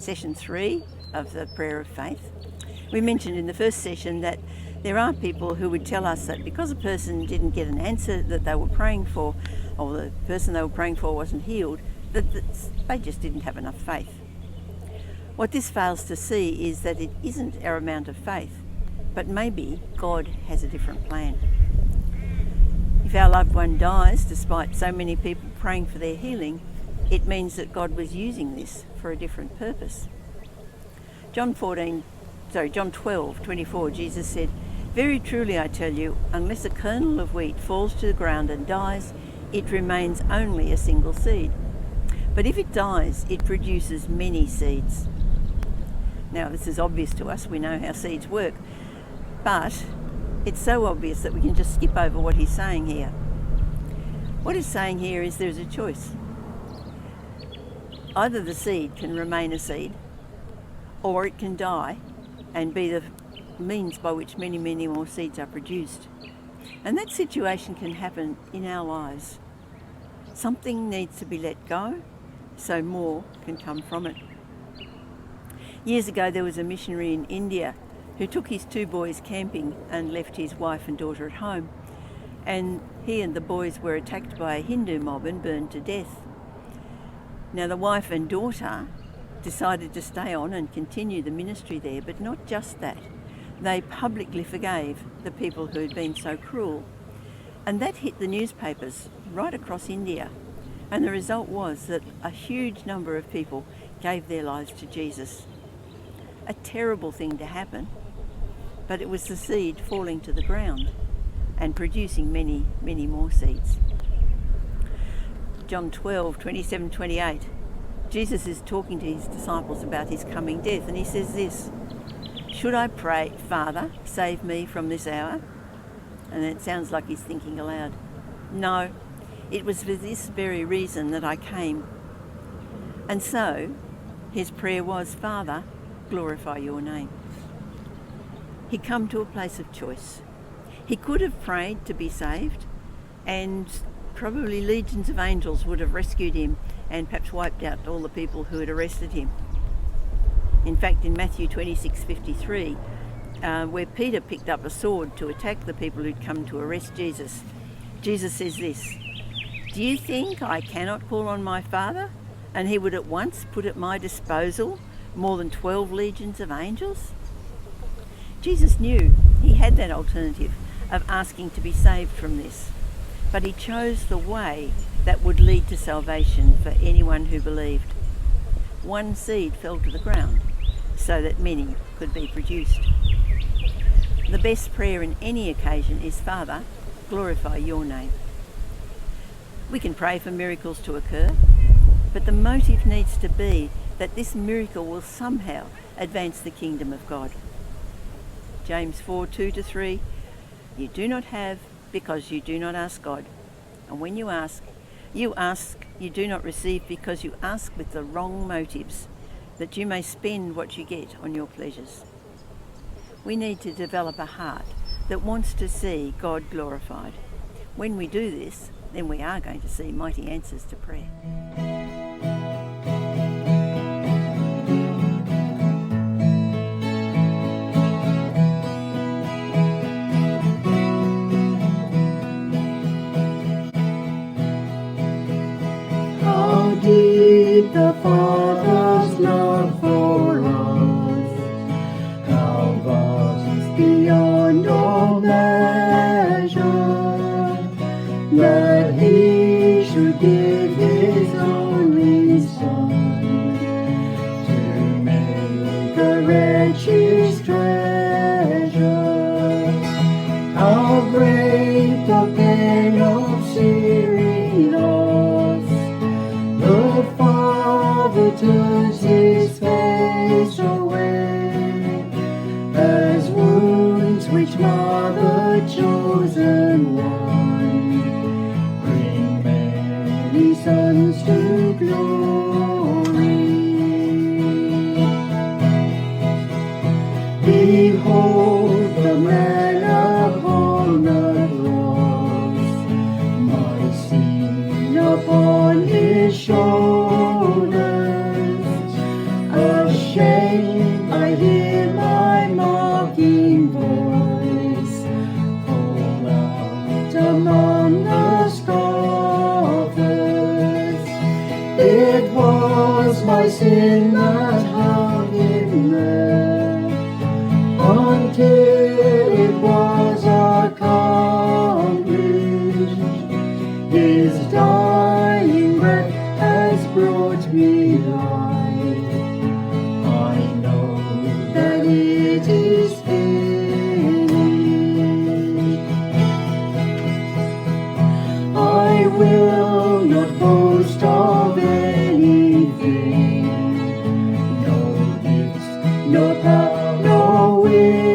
session 3 of the Prayer of Faith. We mentioned in the first session that there are people who would tell us that because a person didn't get an answer that they were praying for, or the person they were praying for wasn't healed, that they just didn't have enough faith. What this fails to see is that it isn't our amount of faith, but maybe God has a different plan. If our loved one dies despite so many people praying for their healing, it means that God was using this for a different purpose. John 12:24, Jesus said, "Very truly I tell you, unless a kernel of wheat falls to the ground and dies, it remains only a single seed. But if it dies, it produces many seeds." Now, this is obvious to us. We know how seeds work. But it's so obvious that we can just skip over what he's saying here. What he's saying here is there's a choice. Either the seed can remain a seed, or it can die and be the means by which many, many more seeds are produced. And that situation can happen in our lives. Something needs to be let go so more can come from it. Years ago, there was a missionary in India who took his 2 boys camping and left his wife and daughter at home. And he and the boys were attacked by a Hindu mob and burned to death. Now, the wife and daughter decided to stay on and continue the ministry there, but not just that. They publicly forgave the people who had been so cruel. And that hit the newspapers right across India. And the result was that a huge number of people gave their lives to Jesus. A terrible thing to happen, but it was the seed falling to the ground and producing many, many more seeds. John 12:27-28. Jesus is talking to his disciples about his coming death, and he says this, "Should I pray, 'Father, save me from this hour'?" And it sounds like he's thinking aloud. "No, it was for this very reason that I came." And so his prayer was, "Father, glorify your name." He'd come to a place of choice. He could have prayed to be saved, and probably legions of angels would have rescued him and perhaps wiped out all the people who had arrested him. In fact, in Matthew 26:53, where Peter picked up a sword to attack the people who'd come to arrest Jesus, Jesus says this, "Do you think I cannot call on my Father, and he would at once put at my disposal more than 12 legions of angels?" Jesus knew he had that alternative of asking to be saved from this, but he chose the way that would lead to salvation for anyone who believed. One seed fell to the ground so that many could be produced. The best prayer in any occasion is, "Father, glorify your name." We can pray for miracles to occur, but the motive needs to be that this miracle will somehow advance the kingdom of God. James 4:2-3, "You do not have because you do not ask God. And when you ask, you do not receive because you ask with the wrong motives, that you may spend what you get on your pleasures." We need to develop a heart that wants to see God glorified. When we do this, then we are going to see mighty answers to prayer. How deep the Father's love for us, how vast beyond all measure, that he should give his only Son to make a wretch his treasure. How great the pain of searing loss, the Father turns his face away, as wounds which mar the chosen one bring many sons to glory. Behold the man upon the cross, my sin upon his shoulders, a knowing